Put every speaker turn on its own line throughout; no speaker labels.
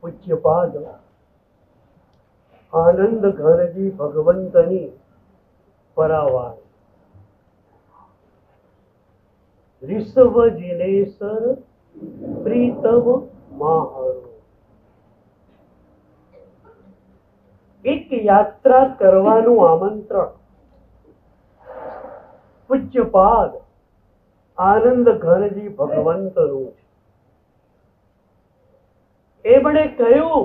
પૂજ્યપાદ આનંદ ઘનજી ભગવંતની પરાવાર ऋषभ जिनेश्वर प्रीतम माहरो। एक यात्रा करवानुं आमंत्रण पूज्यपाद आनंद घनजी भगवंतनुं छे। एमणे कह्युं,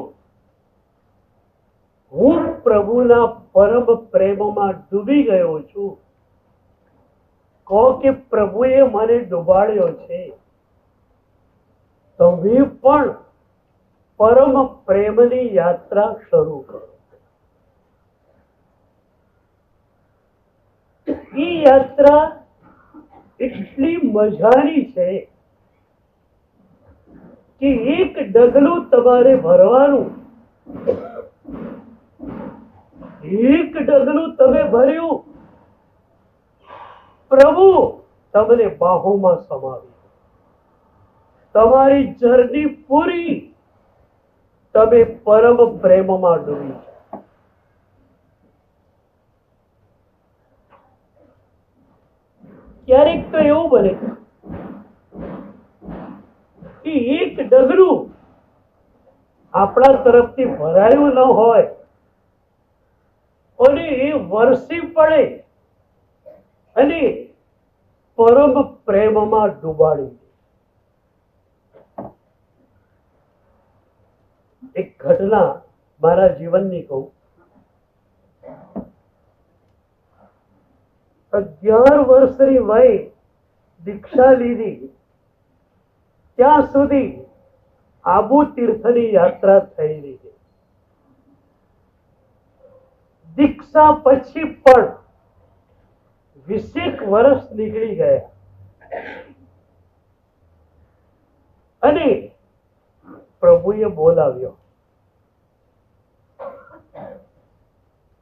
હું પ્રભુના પરમ પ્રેમમાં ડૂબી ગયો છું। કહો કે પ્રભુએ મને ડૂબાડ્યો છે, તમે પણ પરમ પ્રેમની યાત્રા શરૂ કરો। એ યાત્રા એટલી મજાની છે કે એક ડગલું તમારે ભરવાનું, એક ડગલું તમે ભર્યું, પ્રભુ તમને બાહોમાં સમાવી, તમારી જર્ની પૂરી, તમે પરમ પ્રેમમાં ડૂબી જાઓ। ક્યારેક તો એવું બને કે એક ડગલું આપણા તરફથી ભરાયું ન હોય અને એ વરસી પડે અને પરમ પ્રેમમાં ડૂબાડી દે। એક ઘટના મારા જીવનની કહું। 11 વર્ષની વય દીક્ષા લીધી ત્યાં સુધી આબુ તીર્થની યાત્રા થયેલી છે। દીક્ષા પછી પણ 20 વર્ષ નીકળી ગયા અને પ્રભુએ બોલાવ્યો।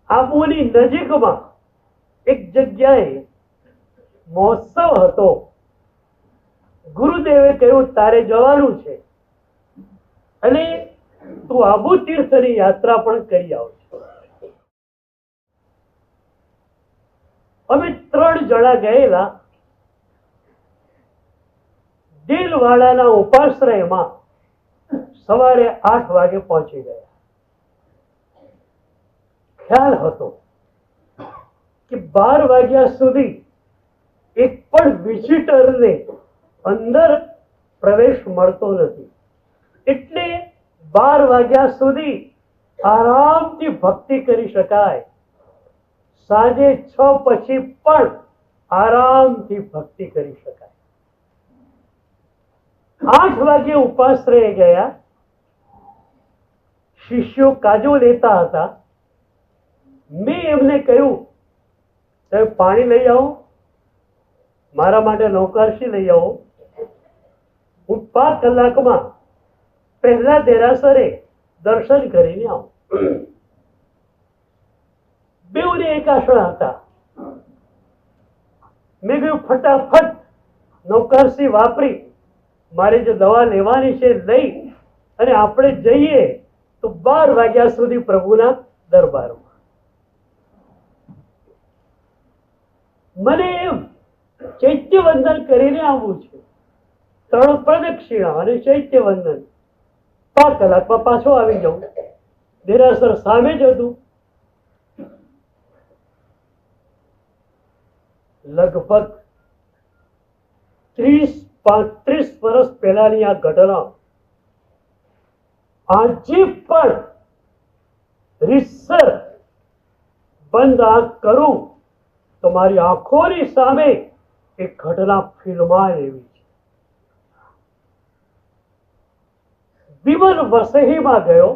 આબુની નજીકમાં એક જગ્યાએ મહોત્સવ હતો। ગુરુદેવે કહ્યું, તારે જવાનું છે અને તું આબુ તીર્થની યાત્રા પણ કરી આવજો। અમે 3 જણા ગયેલા। દિલવાડાના ઉપાશ્રયમાં સવારે 8 વાગે પહોંચી ગયા। ખ્યાલ હતો કે 12 વાગ્યા સુધી એક પણ વિઝિટરને અંદર પ્રવેશ મળતો નથી, એટલે 12 વાગ્યા સુધી આરામથી ભક્તિ કરી શકાય। સાંજે 6 પછી પણ આરામથી ભક્તિ કરી શકાય। 8 વાગે ઉપાશ્રય ગયા। શિષ્યો કાજો લેતા હતા। મેં એમને કહ્યું, તમે પાણી લઈ આવો, મારા માટે નૌકારશી લઈ આવો, હું 5 કલાકમાં પહેલા દેરાસરે દર્શન કરીને આવું। બેઉને એક આશા હતા। મેં કહ્યું, ફટાફટ નૌકારશી વાપરી મારે જે દવા લેવાની છે લઈ અને આપણે જઈએ તો 12 વાગ્યા સુધી પ્રભુના દરબારમાં। મને ચૈત્યવંદન કરીને આવવું છે। 3 પ્રદક્ષિણા અને ચૈત્યવંદન, 5 કલાકમાં પાછો આવી જાઉં। દેરાસર સામે જ હતું। લગભગ 30-35 વર્ષ પહેલાની આ ઘટના આજે પણ રીતસર બંધ આંખ કરું તો મારી આંખોની સામે એક ઘટના ફિલ્માય એવી છે। વિમલ વસહીમાં ગયો।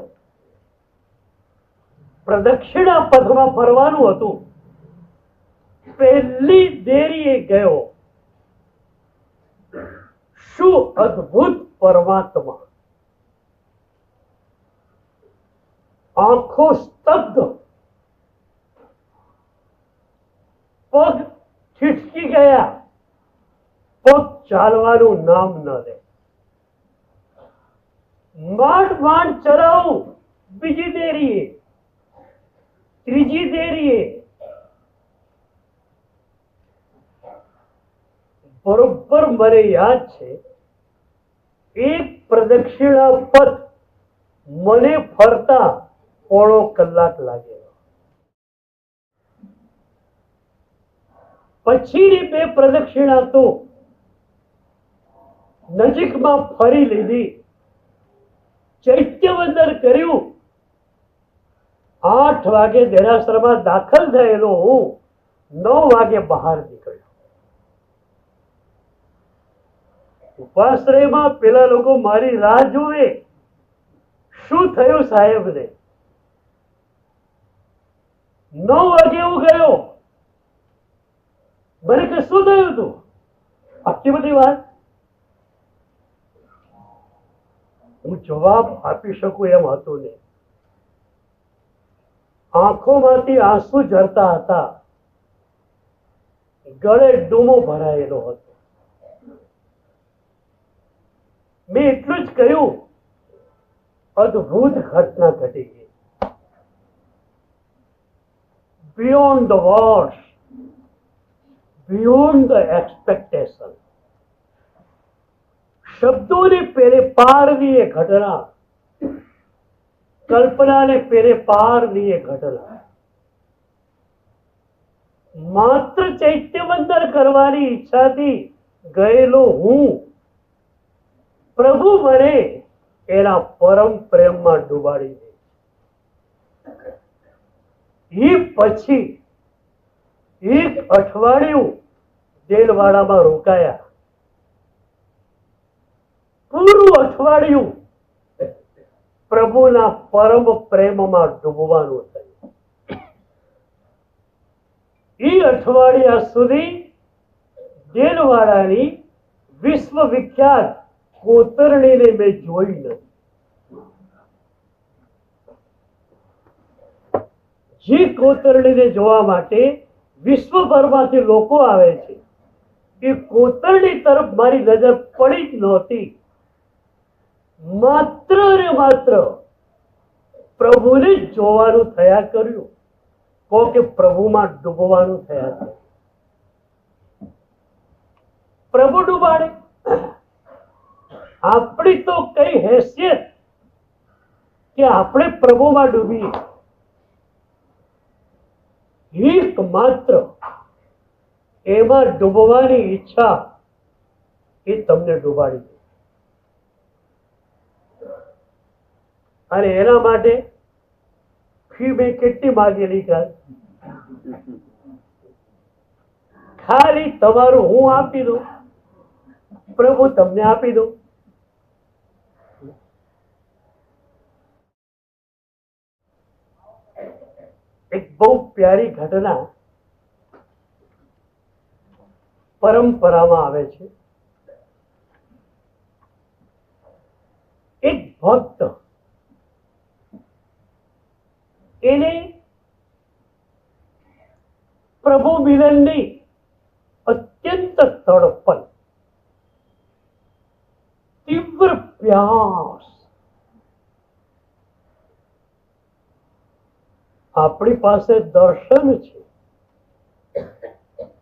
પ્રદક્ષિણા પથમાં ફરવાનું હતું। પહેલી દેરીએ ગયો। શું અદ્ભુત પરમાત્મા! આંખો સ્તબ્ધ, પગ ખીચકી ગયા, પગ ચાલવાનું નામ ન લે। માંડ માંડ ચરાવું બીજી દેરીએ, ત્રીજી દેરીએ, બરોબર મને યાદ છે, એક પ્રદક્ષિણા પથ મને ફરતા પોણો કલાક લાગેલો. પછીની બે પ્રદક્ષિણા તો નજીકમાં ફરી લીધી, ચૈત્યવંદન કર્યું. 8 વાગે દેરાસરમાં દાખલ થયેલો હું 9 વાગે બહાર નીકળ્યો. ઉપાશ્રયમાં પેલા લોકો મારી રાહ જોવે, શું થયું સાહેબને. 9 વાગે હું ગયો, મને કે શું થયું તું, આટલી બધી વાત. હું જવાબ આપી શકું એમ હતું ને. આંખોમાંથી આંસુ ઝરતા હતા, ગળે ડૂમો ભરાયેલો હતો. મેં એટલું જ કહ્યું, અદ્ભુત ઘટના ઘટી ગઈ. Beyond the words, beyond the expectation. શબ્દોને પેરે પારની એ ઘટના, કલ્પનાને પેરે પારની એ ઘટના. માત્ર ચૈત્યવંદન કરવાની ઈચ્છાથી ગયેલો હું, પ્રભુ મને એના પરમ પ્રેમમાં ડૂબાડી દે. એ પછી 1 અઠવાડિયું દેલવાડામાં રોકાયા. પૂરું અઠવાડિયું પ્રભુના પરમ પ્રેમમાં ડૂબવાનું થયું. એ અઠવાડિયા સુધી દેલવાડાની વિશ્વવિખ્યાત કોતરણીને મેં જોઈ નથી. જે કોતરણીને જોવા માટે વિશ્વભરમાંથી લોકો આવે છે, એ કોતરણી તરફ મારી નજર પડી જ નહોતી. માત્ર ને માત્ર પ્રભુને જ જોવાનું થયા કર્યું, કહો કે પ્રભુમાં ડૂબવાનું થયા કર્યું. પ્રભુ ડૂબાડે, આપણી તો કઈ હેસિયત કે આપણે પ્રભુમાં ડૂબીએ. એકમાત્ર એમાં ડૂબવાની ઈચ્છા એ તમને ડૂબાડી દે. અને એના માટે ફી મેં કેટલી માગેલી કાલ, ખાલી તમારું હું આપી દઉં, પ્રભુ તમને આપી દઉં. એક બહુ પ્યારી ઘટના પરંપરામાં આવે છે. એક ભક્ત, એને પ્રભુ મિલનની અત્યંત તડપણ, તીવ્ર પ્યાસ. આપણી પાસે દર્શન છે,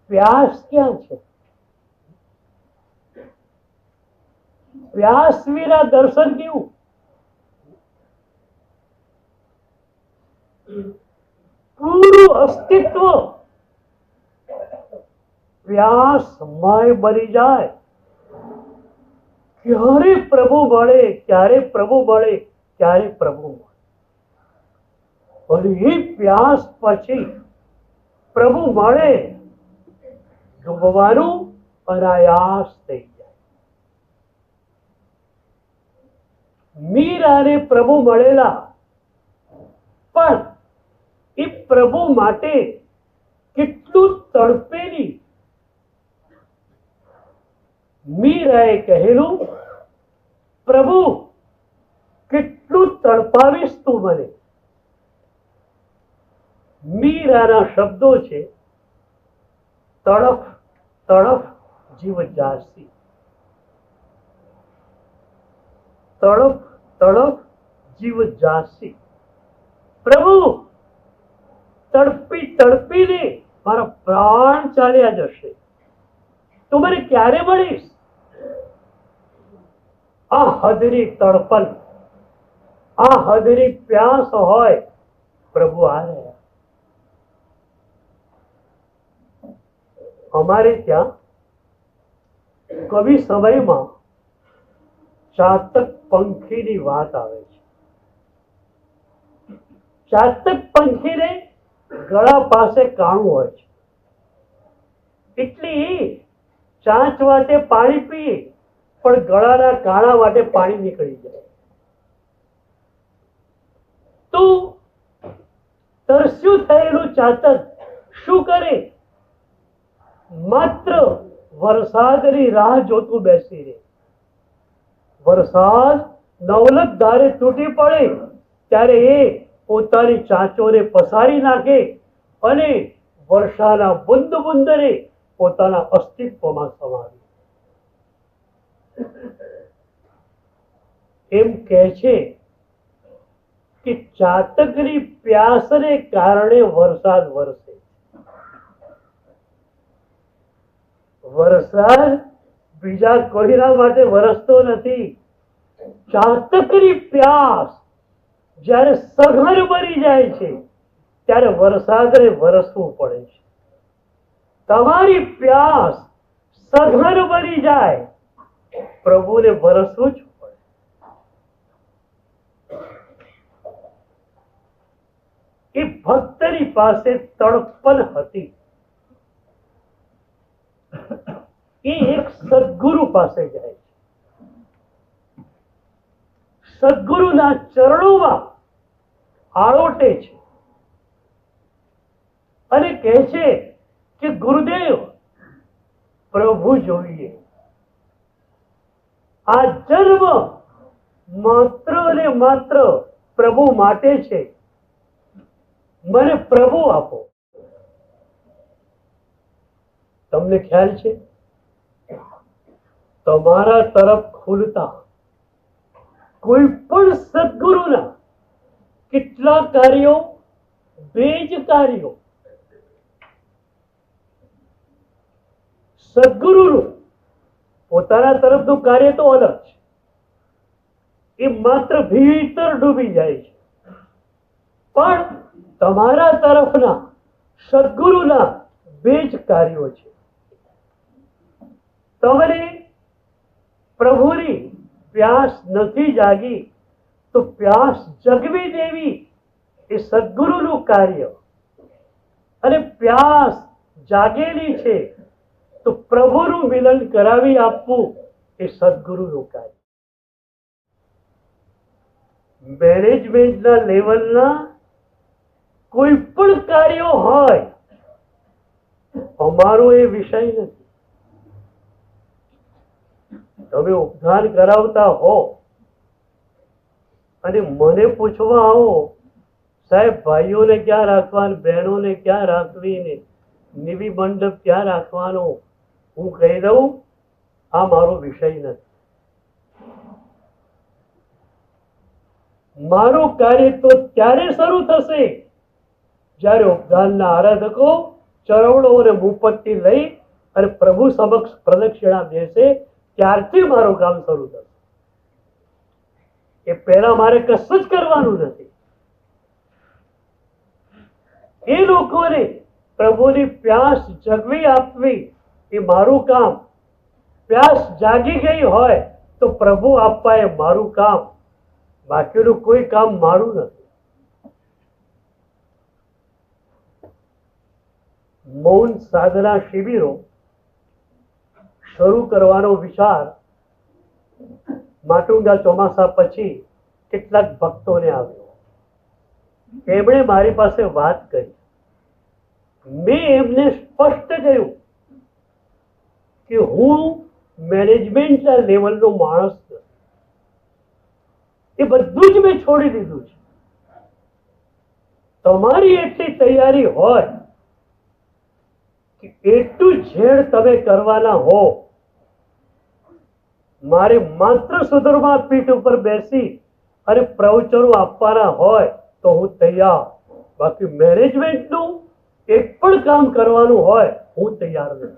પ્યાસ ક્યાં છે? પ્યાસ વિના દર્શન કેવું? પૂરું અસ્તિત્વ પ્યાસમય બની જાય. ક્યારે પ્રભુ મળે, ક્યારે પ્રભુ મળે, ક્યારે પ્રભુ મળે. અને એ પ્યાસ પછી પ્રભુ મળે, ડૂબવાનું અનાયાસ થઈ જાય. મીરાને પ્રભુ મળેલા, પણ એ પ્રભુ માટે કેટલું તડપેલી. મીરાએ કહેલું, પ્રભુ કેટલું તડપાવીશ તું મને. મીરાના શબ્દો છે, તડફ તડફ જીવ જાસી. તડફ તડપ જીવ જાસી. પ્રભુ, તડપી તડપીને મારા પ્રાણ ચાલ્યા જશે. તું મને ક્યારે મળીશ? આ હદની તડપણ, આ હદની પ્યાસ હોય, પ્રભુ આ રહ્યા. અમારે ત્યાં કવિ સમયમાં ચાતક પંખીની વાત આવે છે. ચાતક પંખીને ગળા પાસે કાણું હોય છે, એટલે ચાંચ વાટે પાણી પીએ પણ ગળાના કાણા વાટે પાણી નીકળી જાય. તો તરસ્યું થયેલું ચાતક શું કરે? માત્ર વરસાદની રાહ જોતું બેસી રહે. વરસાદ નવલક ધારે તૂટી પડે ત્યારે એ પોતાની ચાંચોને પસારી નાખે અને વર્ષાના બુંદ બુંદને પોતાના અસ્તિત્વમાં સમાવે. એમ કહે છે કે ચાતકની પ્યાસને કારણે વરસાદ વરસે. વરસાદ બીજા કોઈના માટે વરસતો નથી. ચાતકની પ્યાસ જ્યારે સઘન બની જાય છે ત્યારે વરસાદને વરસવું પડે છે. તમારી પ્યાસ સઘન બની જાય, પ્રભુને વરસવું જ પડે. એ ભક્તની પાસે તડપણ હતી. એ એક સદગુરુ પાસે જાય છે. સદગુરુના ચરણોમાં આળોટે છે અને કહે છે કે ગુરુદેવ, પ્રભુ જોઈએ. આ જન્મ માત્ર અને માત્ર પ્રભુ માટે છે. મને પ્રભુ આપો. તમને ખ્યાલ છે, તમારા તરફ ખુલતા કોઈ પણ સદગુરુના કેટલા કાર્યો, બે જ કાર્યો. સદગુરુનું પોતાના તરફનું કાર્ય તો અલગ છે, એ માત્ર ભીતર ડૂબી જાય છે. પણ તમારા તરફના સદગુરુના બે જ કાર્યો છે. તમને પ્રભુની પ્યાસ નથી જાગી તો પ્યાસ જગવી દેવી એ સદગુરુનું કાર્ય, અને પ્યાસ જાગેલી છે તો પ્રભુનું મિલન કરાવી આપવું એ સદગુરુનું કાર્ય. મેનેજમેન્ટના લેવલના કોઈ પણ કાર્યો હોય, અમારો એ વિષય નથી. તમે ઉપધાર કરાવતા હો અને મને પૂછવા આવો, સાહેબ ભાઈઓને ક્યાં રાખવા, બહેનોને ક્યાં રાખવી, ને નિધિ મંડપ ક્યાં રાખવાનો, હું કહી દઉં આ મારો વિષય નથી. મારું કાર્ય તો ત્યારે શરૂ થશે જ્યારે ઉપધાનના આરાધકો ચરણો અને મુપત્તિ લઈ અને પ્રભુ સમક્ષ પ્રદક્ષિણા દેશે, ત્યારથી મારું કામ શરૂ થશે. એ પહેલા મારે કશું જ કરવાનું નથી. એ લોકોને પ્રભુની પ્યાસ જગવી આપવી એ મારું કામ. પ્યાસ જાગી ગઈ હોય તો પ્રભુ આપવા એ મારું કામ. બાકીનું કોઈ કામ મારું નથી. મૌન સાધના શિબિરો શરૂ કરવાનો વિચાર માટુંગા ચોમાસા પછી કેટલાક ભક્તોને આવ્યો. એમણે મારી પાસે વાત કરી. મેં એમને સ્પષ્ટ કહ્યું કે હું મેનેજમેન્ટના લેવલનો માણસ નથી. એ બધું જ મેં છોડી દીધું છે. તમારી એટલી તૈયારી હોય કે એટલું ઝેડ તમે કરવાના હો, મારે માત્ર સુધર્મા પીઠ ઉપર બેસી અને પ્રવચનો આપવાના હોય તો હું તૈયાર, બાકી મેનેજમેન્ટનું એક પણ કામ કરવાનું હોય હું તૈયાર નથી.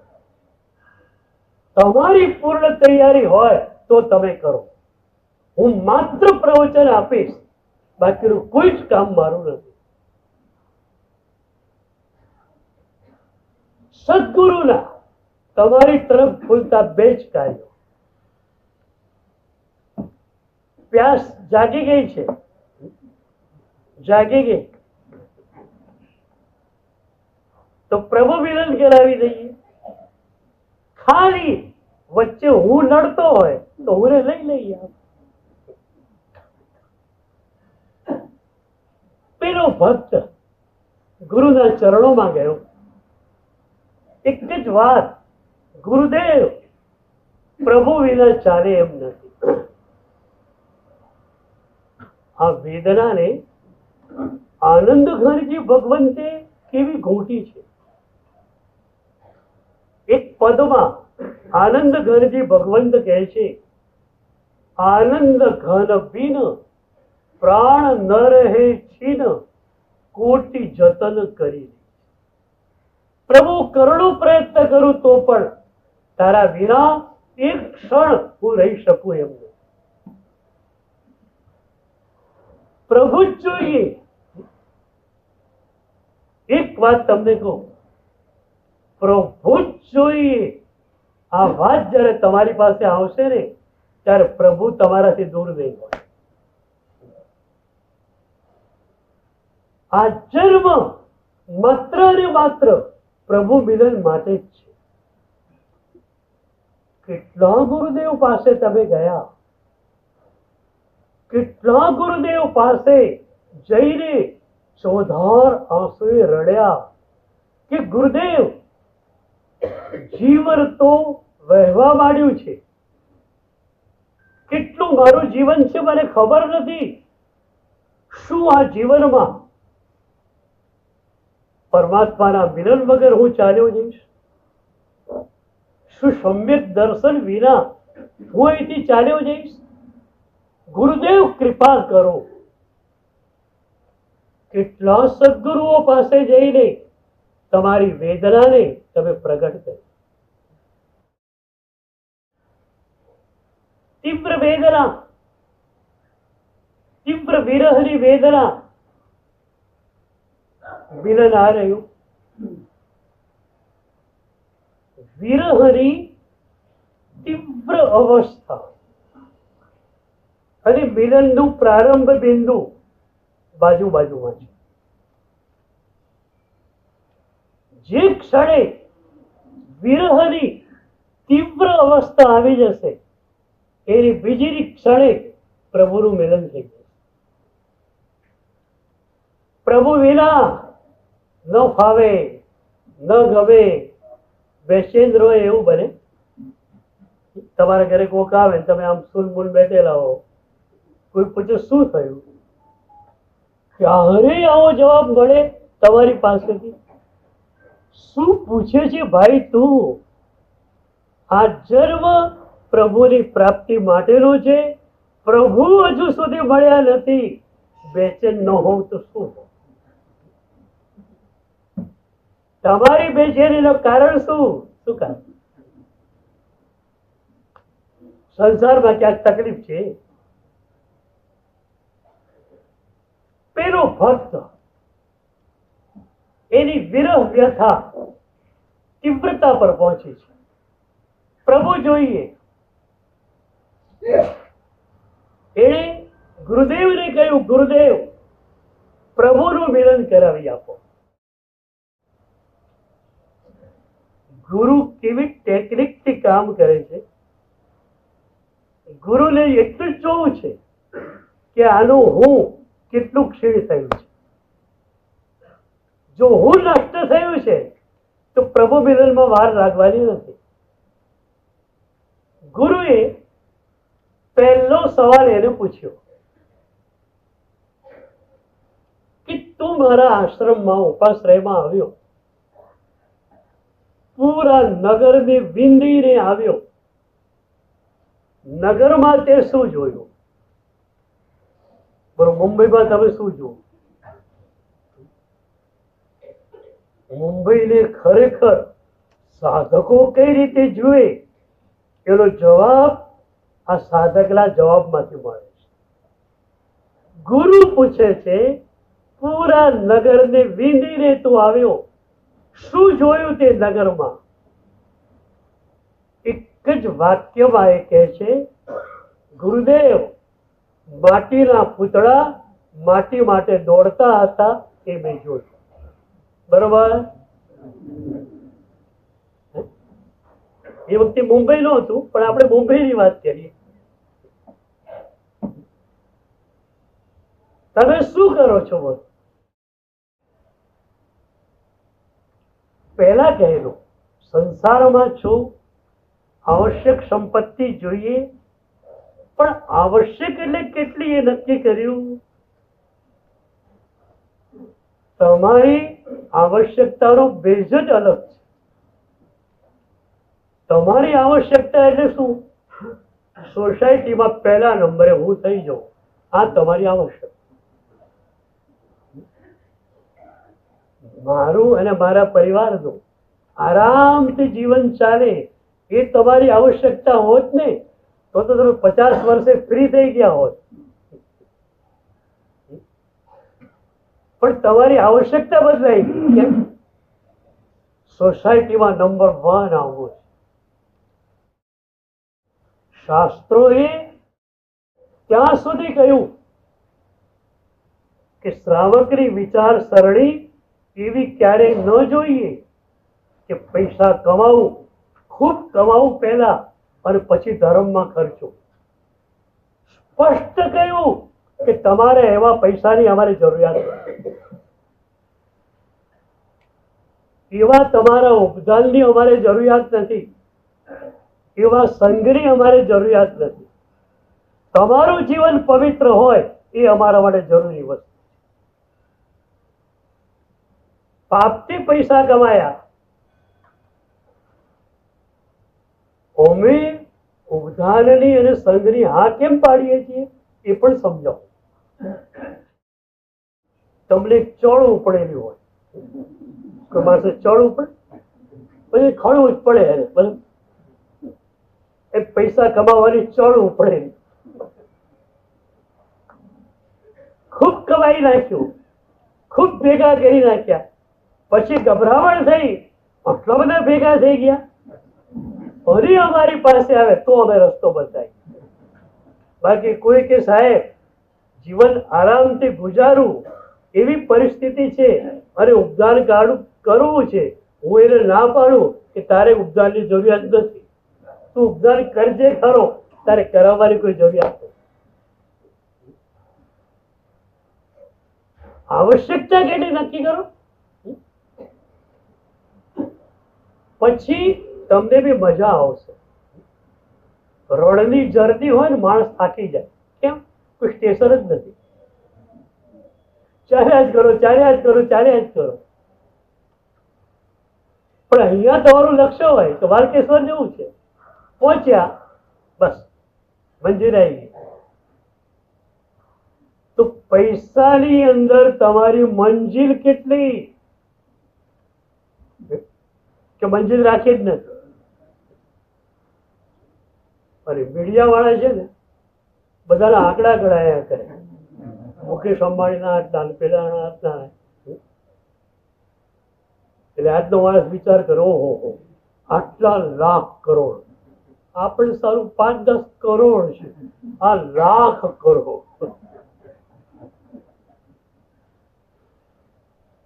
તમારી પૂર્ણ તૈયારી હોય તો તમે કરો. હું માત્ર પ્રવચન આપીશ, બાકીનું કોઈ જ કામ મારું નથી. સદગુરુના તમારી તરફ ખુલતા બે જ કાર્યો. પ્યાસ જાગી ગઈ છે, જાગી ગઈ તો પ્રભુ મિલન કરાવી દઈએ. ખાલી વચ્ચે હું નડતો હોય તો હું લઈ લઈએ. પેલો ભક્ત ગુરુના ચરણોમાં ગયો. એક જ વાત, ગુરુદેવ પ્રભુ વિના ચાલે એમ નથી. આ વેદનાને આનંદ ઘનજી ભગવંતે કેવી ઘૂંટી છે. એક પદમાં આનંદ ઘનજી ભગવંત કહે છે, આનંદ ઘન બિન પ્રાણ ન રહે છીન કોટી જતન કરી. પ્રભુ કરોડો પ્રયત્ન કરું તો પણ તારા વિના એક ક્ષણ હું રહી શકું એમ નહીં. પ્રભુ જ જોઈએ. એક વાત તમને કહું, પ્રભુ જ જોઈએ. આ વાત જયારે તમારી પાસે આવશે ને ત્યારે પ્રભુ તમારાથી દૂર નહીં હોય. આ જન્મ માત્ર ને માત્ર પ્રભુ મિલન માટે જ છે. કેટલા ગુરુદેવ પાસે તમે ગયા, કેટલા ગુરુદેવ પાસે જઈને ચોધાર આંસુએ રડ્યા કે ગુરુદેવ જીવન તો વહેવા માંડ્યું છે, કેટલું મારું જીવન છે મને ખબર નથી. શું આ જીવનમાં પરમાત્માના મિલન વગર હું ચાલ્યો જઈશ? શું સમ્યક દર્શન વિના હું અહીંથી ચાલ્યો જઈશ? ગુરુદેવ કૃપા કરો. કેટલા સદગુરુઓ પાસે જઈને તમારી વેદનાને તમે પ્રગટ કરી. તીવ્ર વેદના, તીવ્ર વિરહની વેદના, મિલન આ રહ્યું. વિરહની તીવ્ર અવસ્થા અને મિલનનું પ્રારંભ બિંદુ બાજુ બાજુમાં છે. જે ક્ષણે વિરહની તીવ્ર અવસ્થા આવી જશે એની બીજી ક્ષણે પ્રભુનું મિલન થઈ જશે. પ્રભુ વિના ન ફાવે, ન ગમે, બેચેન રહો એવું બને. તમારા ઘરે કોક આવે, તમે આમ સુનમુન બેઠેલા હો, કોઈ પૂછે શું થયું, ક્યારે આવો જવાબ મળે તમારી પાસેથી? શું પૂછે છે ભાઈ તું? આ જન્મ પ્રભુની પ્રાપ્તિ માટેનો છે, પ્રભુ હજુ સુધી મળ્યા નથી. બેચેન ન હોવ તો શું? તમારી બેચેનીનું કારણ શું? શું કારણ? સંસારમાં ક્યાંક તકલીફ છે? પેલો ભક્ત એની વિરહ વ્યથા તીવ્રતા પર પહોંચી છે. પ્રભુ જોઈએ. એણે ગુરુદેવને કહ્યું, ગુરુદેવ પ્રભુનું મિલન કરાવી આપો. ગુરુ કેવી ટેકનિકથી કામ કરે છે. ગુરુને એટલું જ જોવું છે કે આનું હું કેટલું ક્ષીણ થયું છે. જો હું નષ્ટ થયું છે તો પ્રભુ મિલનમાં વાર લાગવાની નથી. ગુરુએ પહેલો સવાલ એને પૂછ્યો કે તું મારા આશ્રમમાં ઉપાશ્રયમાં આવ્યો, પૂરા નગરને વિંદીને આવ્યો, નગરમાં તે શું જોયું? પણ મુંબઈમાં તમે શું જુઓ? મુંબઈને ખરેખર સાધકો કઈ રીતે જુએ એનો જવાબ આ સાધકના જવાબમાંથી મળે છે. ગુરુ પૂછે છે, પૂરા નગરને વીંધીને તું આવ્યો, શું જોયું તે નગરમાં? એક જ વાક્યમાં એ કહે છે, ગુરુદેવ, માટીના પૂતળા માટી માટે દોડતા હતા એ મેં જોયું. બરોબર? એ વખતે મુંબઈ નું હતું, પણ આપણે મુંબઈની વાત કરીએ. તમે શું કરો છો? પહેલા કહેલું, સંસારમાં છું, આવશ્યક સંપત્તિ જોઈએ, પણ આવશ્યક એટલે કેટલી એ નક્કી કર્યું? તમારી આવશ્યકતાનો બેઝ જ અલગ છે. તમારી આવશ્યકતા એટલે શું? સોસાયટીમાં પહેલા નંબરે હું થઈ જાઉં, આ તમારી આવશ્યકતા. મારું અને મારા પરિવારનું આરામથી જીવન ચાલે એ તમારી આવશ્યકતા હોત ને, તો તમે 50 વર્ષે ફ્રી થઈ ગયા હોત. પણ તમારી આવશ્યકતા બદલાઈ ગઈ. કેમ? સોસાયટીમાં નંબર 1 આવવું છે. શાસ્ત્રોએ ત્યાં સુધી કહ્યું કે શ્રાવકની વિચાર સરણી એવી ક્યારેય ન જોઈએ કે પૈસા કમાવું, ખૂબ કમાવું પહેલા અને પછી ધર્મમાં ખર્ચો. સ્પષ્ટ કહ્યું કે તમારે એવા પૈસાની અમારી જરૂરિયાત નથી, એવા તમારા ઉપદાનની અમારે જરૂરિયાત નથી, એવા સંઘની અમારે જરૂરિયાત નથી. તમારું જીવન પવિત્ર હોય એ અમારા માટે જરૂરી વસ્તુ. પાપથી પૈસા કમાયા, અમે ઉપદાનની અને સંઘની હા કેમ પાડીએ છીએ એ પણ સમજાવો. તમને ચડવું પડેલું હોય, કોઈ માણસે ચડવું પડે, પછી ખડવું જ પડે. એ પૈસા કમાવાની ચડવું પડે. ખૂબ કમાઈ નાખ્યું, ખૂબ ભેગા કરી નાખ્યા, પછી ગભરામણ થઈ, આટલા બધા ભેગા થઈ ગયા, ફરી અમારી પાસે આવે તો અમે રસ્તો બતાવીએ. બાકી કોઈ કે સાહેબ જીવન આરામથી ગુજારવું એવી પરિસ્થિતિ છે અને ઉપદાન કરવું છે, હું એને ના પાડું કે તારે ઉપદાનની જરૂરિયાત નથી, તું ઉપદાન કરજે ખરો, તારે કરાવવાની કોઈ જરૂરિયાત નથી. આવશ્યકતા કેટલી નક્કી કરો, પછી તમને બી મજા આવશે. રોડની જર્ની હોય ને, માણસ થાકી જાય. કેમ? કોઈ સ્ટેશન જ નથી. ચાલ્યા જ કરો, ચાલ્યા જ કરો, ચાલ્યા જ કરો. પણ અહીંયા તમારું લક્ષ્ય હોય તો વાલકેશ્વર જવું છે, પહોંચ્યા, બસ મંજિર આવી ગઈ. તો પૈસાની અંદર તમારી મંજિલ કેટલી કે મંજિલ રાખી જ નથી. અરે મીડિયા વાળા છે ને, બધાના આંકડા ગણાયા કરે, મુકેશ અંબાણીના આટલા, પેલાના આટલા. એટલે આજનો માણસ વિચાર કરે, ઓહો આટલા લાખ કરોડ, આપણે સારું 5-10 કરોડ છે, આ લાખ કરોડ.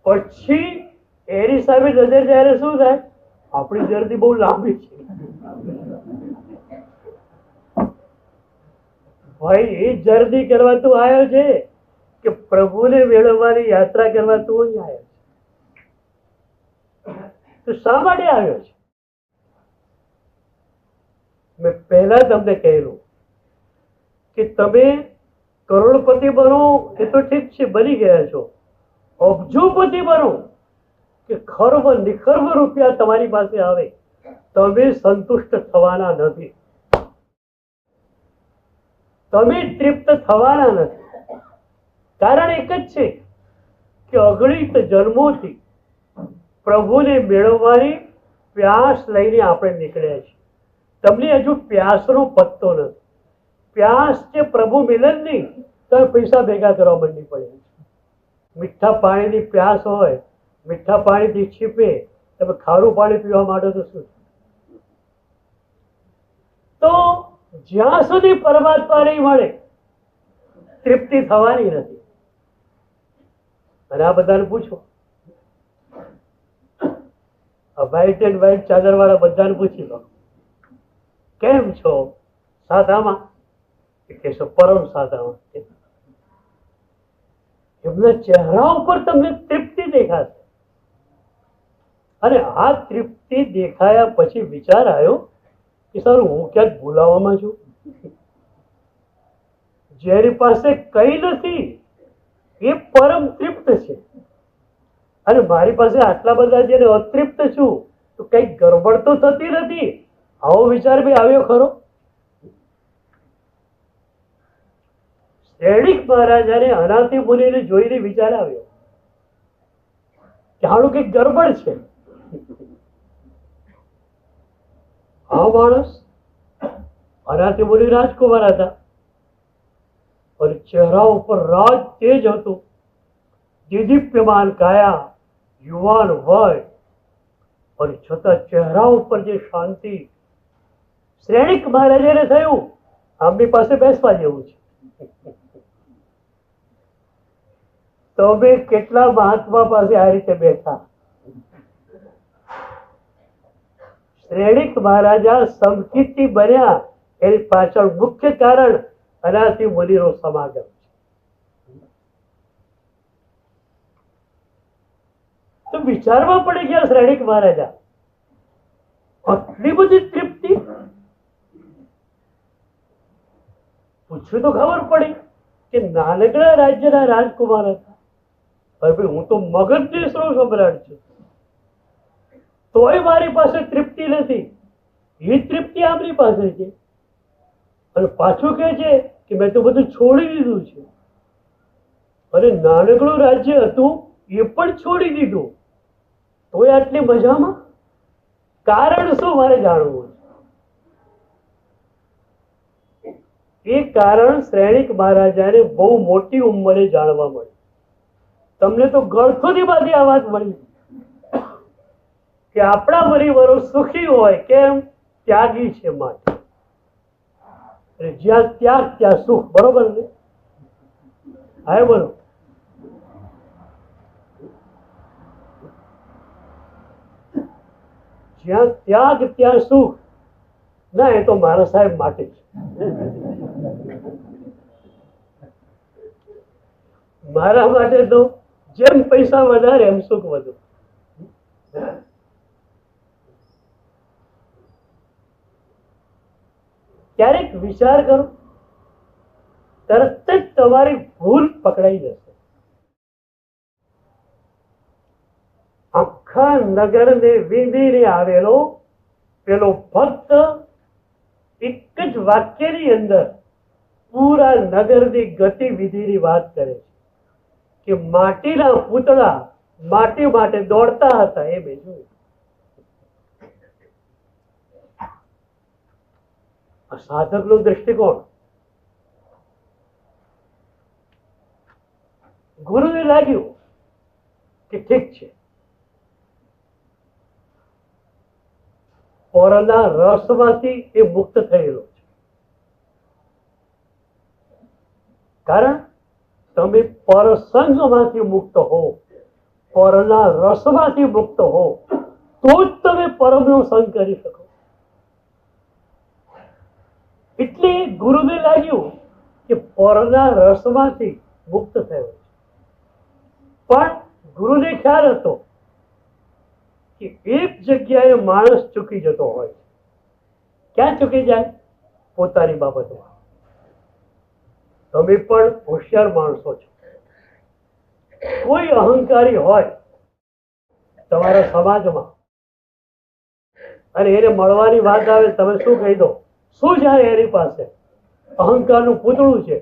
પછી એની સામે નજર જ્યારે શું થાય, આપણી જર્ની બહુ લાંબી છે ભાઈ. એ જર્ની કરવા તું આવ્યો છે કે પ્રભુને મેળવવાની યાત્રા કરવા તું અહીં આવ્યો છે? તો શા માટે આવ્યો છે? મેં પહેલા તમને કહેલું કે તમે કરોડપતિ બનો એ તો ઠીક છે, બની ગયા છો. અબજોપતિ બનો કે ખર્વ નિખર્વ રૂપિયા તમારી પાસે આવે, તમે સંતુષ્ટ થવાના નથી, તમે તૃપ્ત થવાના નથી. કારણ એક જ છે કે અગણિત જન્મોથી પ્રભુને મેળવવાની પ્યાસ લઈને આપણે નીકળ્યા છીએ. તમને હજુ પ્યાસનો પત્તો નથી. પ્યાસ છે પ્રભુ મિલનની, તો પૈસા ભેગા કરવા માંડી પડે. મીઠા પાણીની પ્યાસ હોય, મીઠા પાણીથી છીપે, તમે ખારું પાણી પીવા માટે તો શું? તો જ્યાં સુધી પરમાત્મા નહીં મળે તૃપ્તિ થવાની નથી. અને આ બધાને પૂછો, વ્હાઈટ એન્ડ વ્હાઈટ ચાદર વાળા બધાને પૂછી લો, કેમ છો? સાદામાં કે પરમ સાદામાં. એમના ચહેરા ઉપર તમને તૃપ્તિ દેખાશે. અને આ તૃપ્તિ દેખાયા પછી વિચાર આવ્યો કે સારું, હું ક્યાંક ભૂલાવામાં છું. જેની પાસે કઈ નથી એ પરમ તૃપ્ત છે, અને મારી પાસે આટલા બધા જેને અતૃપ્ત છું, તો કઈ ગરબડ તો થતી નથી. આવો વિચાર બી આવ્યો ખરો? શ્રેણિક મહારાજાને અનાથી મુનિને જોઈને વિચાર આવ્યો કે આનું કઈક ગરબડ છે. આ માણસ અનાથી મુનિ રાજકુમાર હતા, અને ચહેરા ઉપર રાજ તેજ હતું, દીદીપ્યમાન કાયા, યુવાન વય, અને છતાં ચહેરા ઉપર જે શાંતિ. શ્રેણિક મહારાજાને થયું આમની પાસે બેસવા જેવું છે. તમે કેટલા મહાત્મા પાસે આ રીતે બેઠા? શ્રેણિક મહારાજા સમકીર્તિ બન્યા એની પાછળ મુખ્ય કારણ અનાથી મુનિનો સમાગમ છે. તો વિચારવા પડી ગયા શ્રેણિક મહારાજા, આટલી બધી તૃપ્તિ? પૂછ્યું તો ખબર પડી કે નાનકડા રાજ્યના રાજકુમાર હતા. ભાઈ, હું તો મગધ દેશનો સમ્રાટ છું, તોય મારી પાસે તૃપ્તિ નથી. એ તૃપ્તિ આપણી પાસે છે. અને પાછું કહે છે કે મેં તો બધું છોડી દીધું છે. અને નાનકડું રાજ્ય હતું એ પણ છોડી દીધું, તોય આટલી મજામાં? કારણ શું મારે જાણવું? એ કારણ શ્રેણિક મહારાજાને બહુ મોટી ઉંમરે જાણવા મળ્યું. તમને તો ગળથોની બાંધી આ વાત મળી કે આપણા પરિવારો સુખી હોય કેમ? ત્યાગી છે માટે. જ્યાં ત્યાગ ત્યાં સુખ. બરોબર ને? હા, બોલો. જ્યાં ત્યાગ ત્યાં સુખ. ના, એ તો મારા સાહેબ માટે છે. મારા માટે તો જેમ પૈસા વધારે એમ સુખ વધુ. ક્યારેક વિચાર કરો, તરત જ તમારી ભૂલ પકડાઈ જશે. આખા નગરને વીંધીને આવેલો પેલો ભક્ત એક જ વાક્યની અંદર પૂરા નગરની ગતિવિધિની વાત કરે છે કે માટીના પૂતળા માટી માટે દોડતા હતા. એ મેં જોયું. સાધકનો દ્રષ્ટિકોણ. ગુરુને લાગ્યું કે ઠીક છે, પોરના રસમાંથી એ મુક્ત થયેલો છે. કારણ તમે પરસંગમાંથી મુક્ત હો, પરના રસમાંથી મુક્ત હો, તો જ તમે પરમનો સંગ કરી શકો. એટલે ગુરુને લાગ્યું કે પરના રસમાંથી મુક્ત થયો. પણ ગુરુને ખ્યાલ હતો કે એક જગ્યાએ માણસ ચૂકી જતો હોય. ક્યાં ચૂકી જાય? પોતાની બાબતમાં. તમે પણ હોશિયાર માણસો છો. કોઈ અહંકારી હોય તમારા સમાજમાં અને એને મળવાની વાત આવે, તમે શું કહી દો? શું જાય એની પાસે? અહંકારનું પૂતળું છે,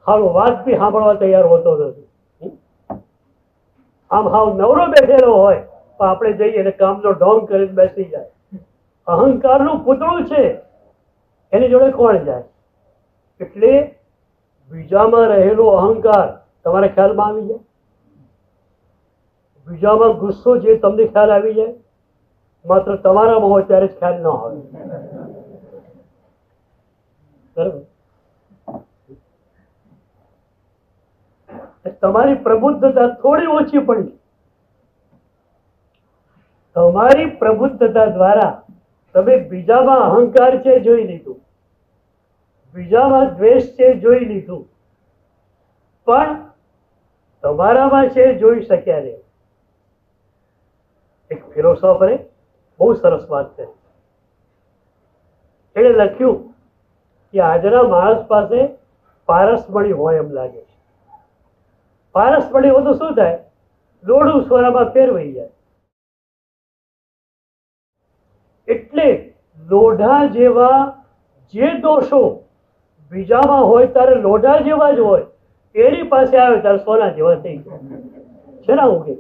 હાલો વાત બી સાંભળવા તૈયાર હોતો નથી. આમ હાવ નવરો બેઠેલો હોય તો આપણે જઈએ એટલે કામનો ઢોંગ કરીને બેસી જાય. અહંકારનું પૂતળું છે, એની જોડે કોણ જાય? એટલે બીજામાં રહેલો અહંકાર તમારા ખ્યાલમાં આવી જાય. બીજામાં ગુસ્સો જે તમને ખ્યાલ આવી જાય, માત્ર તમારામાં હોય ત્યારે જ ખ્યાલ ન આવે. બરાબર? તમારી પ્રબુદ્ધતા થોડી ઓછી પડી. તમારી પ્રબુદ્ધતા દ્વારા તમે બીજામાં અહંકાર છે જોઈ લીધું, બીજામાં દ્વેષ છે જોઈ લીધું, પણ તમારામાં છે જોઈ શક્યા નહીં. એક ફિલોસોફરે બહુ સરસ વાત કરી. એણે લખ્યું કે આજના માણસ પાસે પારસમણી હોય એમ લાગે છે. પારસમણી હોય તો શું થાય? લોઢું સોનામાં ફેરવાઈ જાય. એટલે લોઢા જેવા જે દોષો બીજામાં હોય ત્યારે લોઢા જેવા જ હોય, એની પાસે આવે ત્યારે સોના જેવા થઈ જાય છે ને. હું કે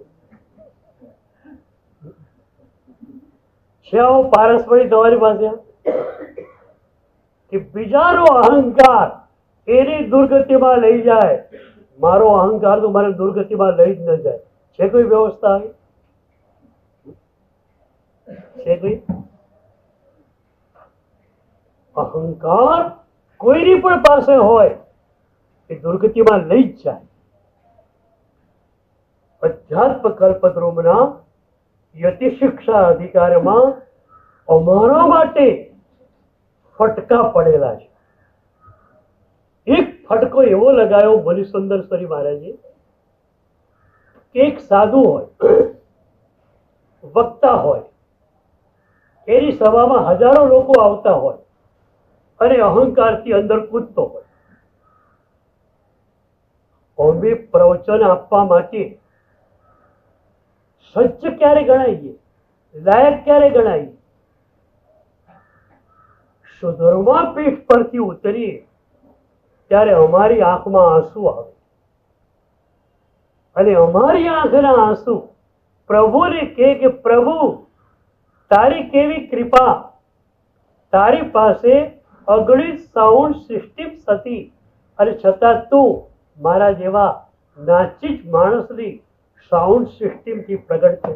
છે આવો પારસમણી તમારી પાસે કે બીજાનો અહંકાર એની દુર્ગતિમાં લઈ જાય, મારો અહંકાર તો મારે દુર્ગતિમાં લઈ જ ન જાય. છે કોઈ વ્યવસ્થા આવી? છે કોઈ? અહંકાર કોઈની પણ પાસે હોય એ દુર્ગતિમાં લઈ જ જાય. અધ્યાત્મ કલ્પદ્રુમના યતિ શિક્ષા અધિકારમાં અમારા માટે ફટકા પડેલા છે. એક ફટકો એવો લગાયો મનુસુંદર સ્વરી મહારાજે કે એક સાધુ હોય, વક્તા હોય, એની સભામાં હજારો લોકો આવતા હોય અને અહંકારથી અંદર કૂદતો હોય. અમે પ્રવચન આપવા માટે સજ્જ ક્યારે ગણાઈએ, લાયક ક્યારે ગણાઈએ? સુધર્મા પીઠ પરથી ઉતરીએ ત્યારે અમારી આંખમાં આંસુ આવે અને અમારી આંખના આંસુ પ્રભુને કે પ્રભુ તારી કેવી કૃપા, તારી પાસે અગણિત સાઉન્ડ સિસ્ટમ હતી અને છતાં તું મારા જેવા નાચીજ માણસની સાઉન્ડ સિસ્ટમથી પ્રગટ છે.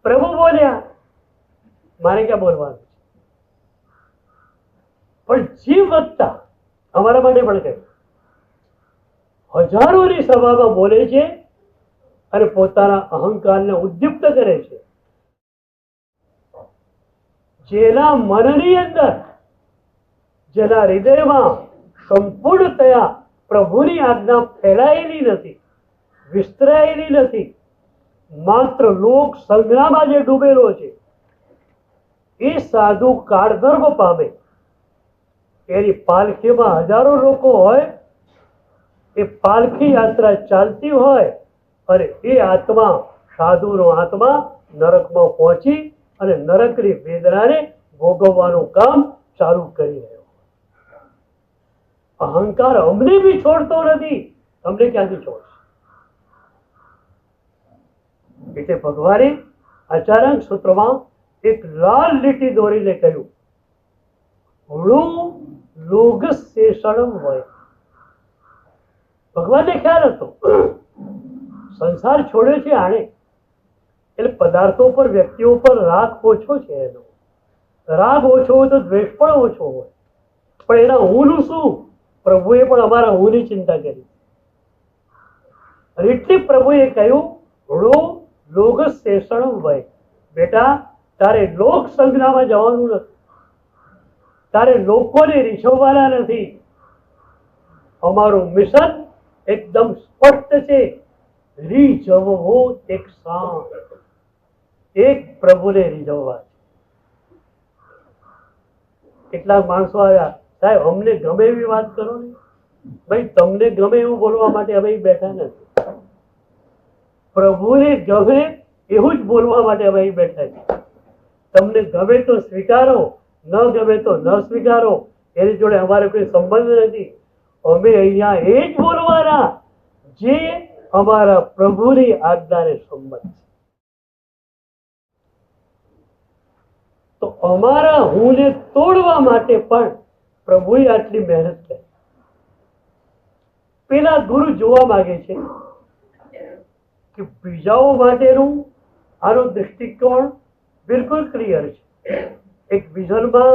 પ્રભુ બોલ્યા, મારે ક્યાં બોલવાનું? પણ જે વક્તા અમારા માટે પણ કહે હજારોની સભામાં બોલે છે અને પોતાના અહંકારને ઉદ્દીપ્ત કરે છે, જેના મનની અંદર, જેના હૃદયમાં સંપૂર્ણતયા પ્રભુની આજ્ઞા ફેલાયેલી નથી, વિસ્તરાયેલી નથી, માત્ર લોક સંગ્રામમાં જે ડૂબેલો છે, એ સાધુ કાળધર્મ પામે. એની પાલખીમાં હજારો લોકો હોય, એ પાલખી યાત્રા ચાલતી હોય અને એ આત્મા, સાધુનો આત્મા નરકમાં પહોંચી અને નરકની વેદનાને ભોગવવાનું કામ ચાલુ કરી રહ્યો. અહંકાર અમને બી છોડતો નથી, તમને ક્યાંથી છોડશે? એટલે ભગવાને આચાર્ય સૂત્રમાં એક લાલ લીટી દોરીને કહ્યું, લોગ શેષણમ હોય. ભગવાનને ખ્યાલ હતો સંસાર છોડ્યો છે આણે, એટલે પદાર્થો પર, વ્યક્તિઓ પર રાગ ઓછો છે. એનો રાગ ઓછો હોય તો દ્વેષ પણ ઓછો હોય, પણ એના હુંનું શું? પ્રભુએ પણ અમારા હુંની ચિંતા કરી. એટલે પ્રભુએ કહ્યું, લોગ શેષણમ હોય. બેટા, તારે લોક સંજ્ઞામાં જવાનું નથી, તારે લોકોને રીઝવવાના નથી. અમારું મિશન એકદમ સ્પષ્ટ છે, રીઝવવો એક સાથ, એક પ્રભુને રીઝવવા. કેટલાક માણસો આવ્યા, સાહેબ અમને ગમે એવી વાત કરો ને. ભાઈ, તમને ગમે એવું બોલવા માટે અમે બેઠા નથી, પ્રભુને ગમે એવું જ બોલવા માટે અમે બેઠા છીએ. તમને ગમે તો સ્વીકારો, ન ગમે તો ન સ્વીકારો, એની જોડે અમારે કોઈ સંબંધ નથી. અમે અહીંયા એ જ બોલવાના જે અમારા પ્રભુની આજ્ઞાને સંમત છે. તો અમારા હુંને તોડવા માટે પણ પ્રભુએ આટલી મહેનત કરી. પેલા ગુરુ જોવા માંગે છે કે બીજાઓ માટેનું આનો દૃષ્ટિકોણ બિલકુલ ક્લિયર છે. એક વિઝનમાં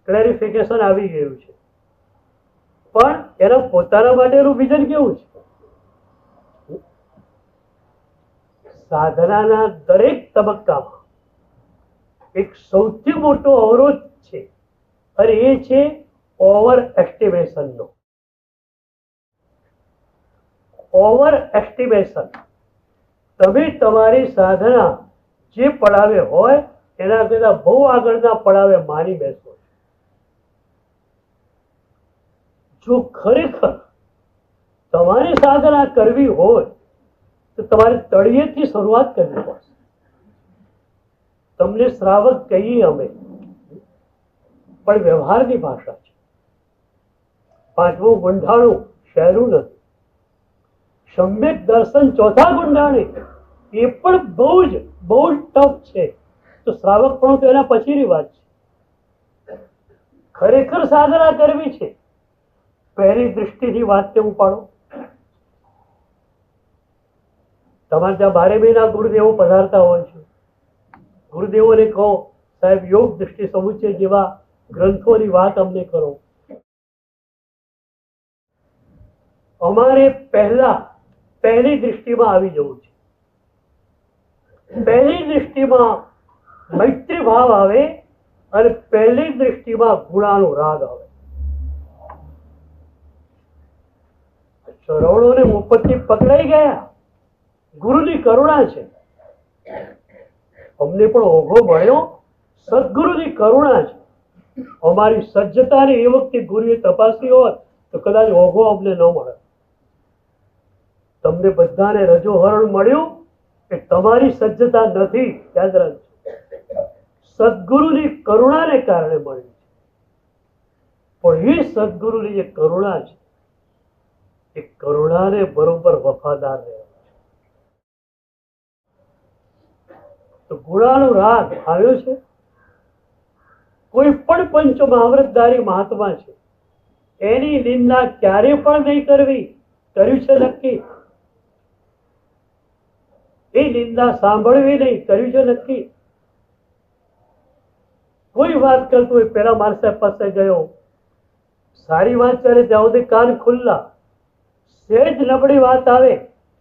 ક્લેરિફિકેશન આવી ગયું છે, પણ એના પોતાના માટેનું વિઝન કેવું છે? સાધનાના દરેક તબક્કામાં એક સૌથી મોટો અવરોધ છે, અને એ છે ઓવર એસ્ટિમેશનનો. Over estimation. તમે તમારી સાધના જે પડાવે હોય એના કરતા બહુ આગળના પડાવે માની બેસો. જો ખરેખર તમારી સાધના કરવી હોય તો તમારે તળિયેથી શરૂઆત કરવી પડશે. તમને શ્રાવક કહીએ અમે, પણ વ્યવહારની ભાષા છે. પાંચમું ગુંઠાણું સહેલું નથી. સમ્યક દર્શન ચોથા ગુંઠાણે એ પણ બહુ જ ટફ છે. તો શ્રાવક પણ તો એના પછીની વાત છે. ખરેખર સાધના કરવી છે, પહેલી દૃષ્ટિથી વાત કેવું પાડો. તમારે ત્યાં 12 મહિના ગુરુદેવો પધારતા હોય છે. ગુરુદેવોને કહો, સાહેબ યોગ દૃષ્ટિ સમુચ્ચય જેવા ગ્રંથોની વાત અમને કરો. અમારે પહેલી દૃષ્ટિમાં આવી જવું છે. પહેલી દૃષ્ટિમાં મૈત્રી ભાવ આવે અને પહેલી દૃષ્ટિમાં ગુણાનો રાગ આવે. ચરણોને મુપતથી પકડાઈ ગયા. ગુરુની કરુણા છે. અમને પણ ઓઘો મળ્યો, સદગુરુની કરુણા છે. અમારી સજ્જતાને એ વખતે ગુરુએ તપાસી હોત તો કદાચ ઓઘો અમને ન મળે. તમને બધાને રજોહરણ મળ્યું એ તમારી સજ્જતા નથી, યાદ રાખજો. સદગુરુની કરુણાને કારણે મળ્યું છે. પણ એ સદગુરુની જે કરુણા છે એ કરુણાને બરોબર વફાદાર રહે. તો ગુણાનો રાગ આવ્યો છે. કોઈ પણ પંચ મહાવ્રતધારી મહાત્મા છે, એની નિંદા ક્યારે પણ નહીં કરવી. કર્યું છે નક્કી. એ નિંદા સાંભળવી નહીં, કર્યું છે નક્કી. કોઈ વાત કરતું હોય પેલા મારા સાહેબ પાસે ગયો, સારી વાત કરે ત્યાં સુધી કાન ખુલ્લા. સહેજ નબળી વાત આવે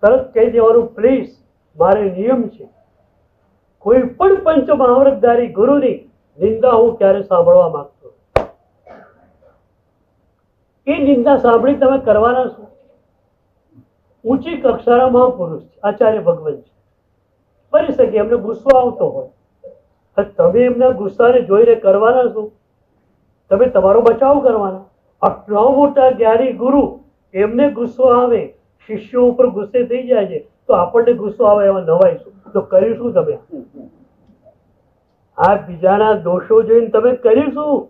તરત કહી દેવાનું, પ્લીઝ, મારે નિયમ છે. કોઈ પણ પંચ મહાવ્રતધારી ગુરુની નિંદા હું ક્યારે સાંભળવા માંગતો. એ નિંદા સાંભળી તમે કરવાના છો. ઊંચી કક્ષાના મહાપુરુષ આચાર્ય ભગવાન છે, બની શકે એમને ગુસ્સો આવતો હોય, તમે એમના ગુસ્સાને જોઈને કરવાના છો. તમે તમારો બચાવ કરવાના. આટલા મોટા જ્ઞાની ગુરુ, એમને ગુસ્સો આવે, શિષ્યો ઉપર ગુસ્સે થઈ જાય છે, તો આપણને ગુસ્સો આવે એમાં નવાઈશું તો કરીશું. તમે આ બીજાના દોષો જોઈને તમે કરીશું.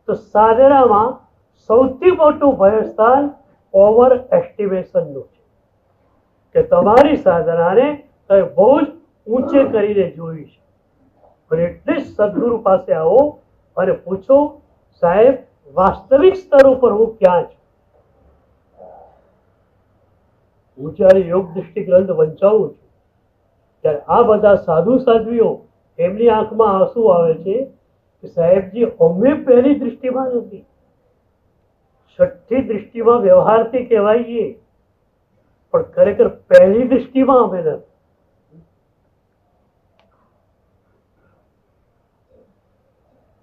તો સાધનામાં સૌથી મોટું ભયસ્થાન ઓવર એસ્ટિમેશનનું છે કે તમારી સાધનાને તમે બહુ જ ઊંચે કરીને જોઈ છે. પણ એટલે જ સદગુરુ પાસે આવો અને પૂછો, સાહેબ વાસ્તવિક સ્તર ઉપર હું ક્યાં છું? હું જ્યારે યોગ દૃષ્ટિ ગ્રંથ વંચાવું છું ત્યારે આ બધા સાધુ સાધ્વીઓ એમની આંખમાં આંસુ આવે છે કે સાહેબજી અમે પહેલી દૃષ્ટિમાં નથી, છઠ્ઠી દૃષ્ટિમાં વ્યવહારથી કહેવાઈએ, પણ ખરેખર પહેલી દૃષ્ટિમાં અમે નથી.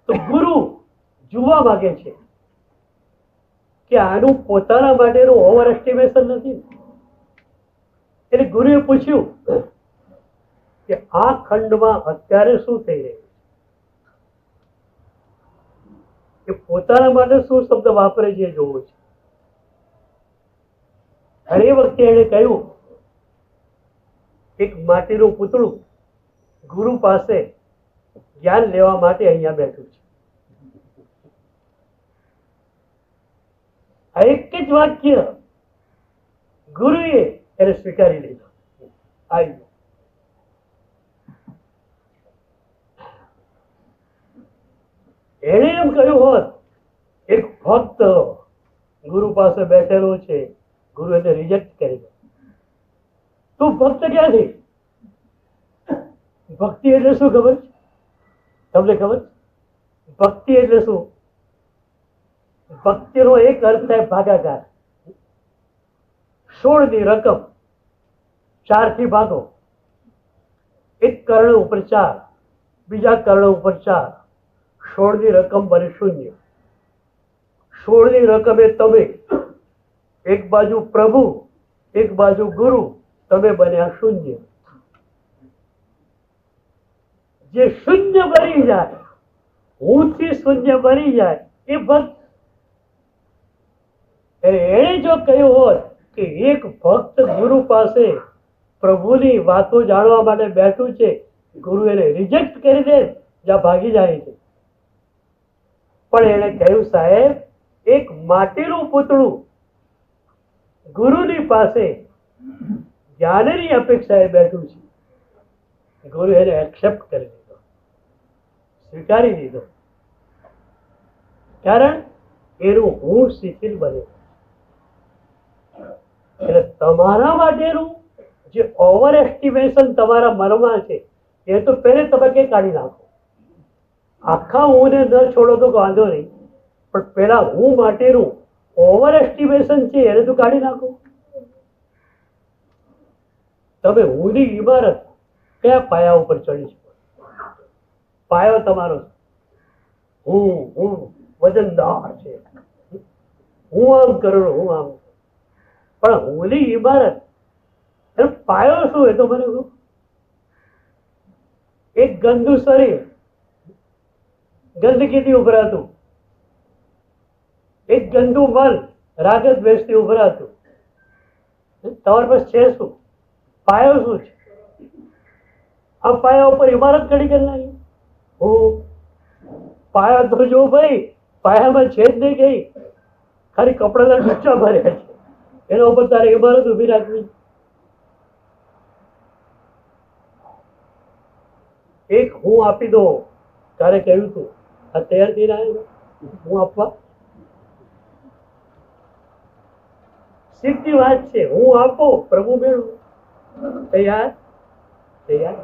તો ગુરુ જોવા માંગે છે કે આનું પોતાના માટેનું ઓવર એસ્ટિમેશન નથી. એટલે ગુરુએ પૂછ્યું કે આ ખંડમાં અત્યારે શું થઈ રહ્યું છે? એ પોતાના માટે શું શબ્દ વાપરે છે જોવું છે. અને એ વખતે એને કહ્યું, એક માટીનું પૂતળું ગુરુ પાસે જ્ઞાન લેવા માટે અહીંયા બેઠું છે. આ એક જ વાક્ય ગુરુએ એને સ્વીકારી લીધો. આવી એણે એમ કહ્યું હોત, એક ભક્ત ગુરુ પાસે બેઠેલો છે, ગુરુ એને રિજેક્ટ કરી દે, તું ભક્ત ક્યાંથી? ભક્તિ એટલે શું ખબર છે તમને? ખબર? ભક્તિ એટલે શું? ભક્તિનો એક અર્થ થાય ભાગાકાર. 16 ની રકમ 4 થી ભાગો. એક કર્ણ ઉપર 4, બીજા કર્ણ ઉપર 4, 16 ની રકમ બને 0. 16 ની રકમ એ તમે, એક બાજુ પ્રભુ, એક બાજુ ગુરુ, તમે બન્યા 0. જે શૂન્ય બની જાય, હું થી શૂન્ય બની જાય, એ ભક્ત. એણે જો કહ્યું હોત કે એક ભક્ત ગુરુ પાસે પ્રભુની વાતો જાણવા માટે બેઠું છે, ગુરુ એને રિજેક્ટ કરી દે, જ્યાં ભાગી જાય છે. પણ એણે કહ્યું, સાહેબ, એક માટીનું પૂતળું ગુરુની પાસે જ્ઞાનની અપેક્ષાએ બેઠું છે, ગુરુ એને એક્સેપ્ટ કરી દીધો, સ્વીકારી દીધો. કારણ એનું હું શિથિલ બન્યો. એટલે તમારા માટેનું જે ઓવર એસ્ટિમેશન તમારા મનમાં છે, એ તો પહેલે તબક્કે કાઢી નાખો. આખા હુંને ન છોડો તો વાંધો નહીં, પણ પેલા હું માટેનું ઓવર એસ્ટિમેશન છે એને તો કાઢી નાખો. તમે હુંની ઇમારત કયા પાયા ઉપર ચડી શકો? પાયો તમારો હું વજનદાર છે, હું આમ કરું, હું આમ. પણ હુંની ઇમારત એનો પાયો શું? એ તો મને કહો. એક ગંદુ શરીર ગંદકીથી ઉભરાતું, એક ગંદુ મન રાગ દ્વેષથી ઉભરાતું. તમારી પાસે છે શું? પાયો શું છે? આ પાયા ઉપર ઇમારત ખડી કરી નાખી. હું પાયા તો જો ભાઈ, પાયામાં છે જ નહીં કઈ, ખાલી કપડાના ડૂચા ભર્યા છે, એના ઉપર તારે ઇમારત ઉભી રાખવી. એક હું આપી દો. તારે કહ્યું તું આ તૈયાર થઈને આવ્યો હું આપવા. સીધી વાત છે, હું આપો પ્રભુ મેળવું. તૈયાર? તૈયાર.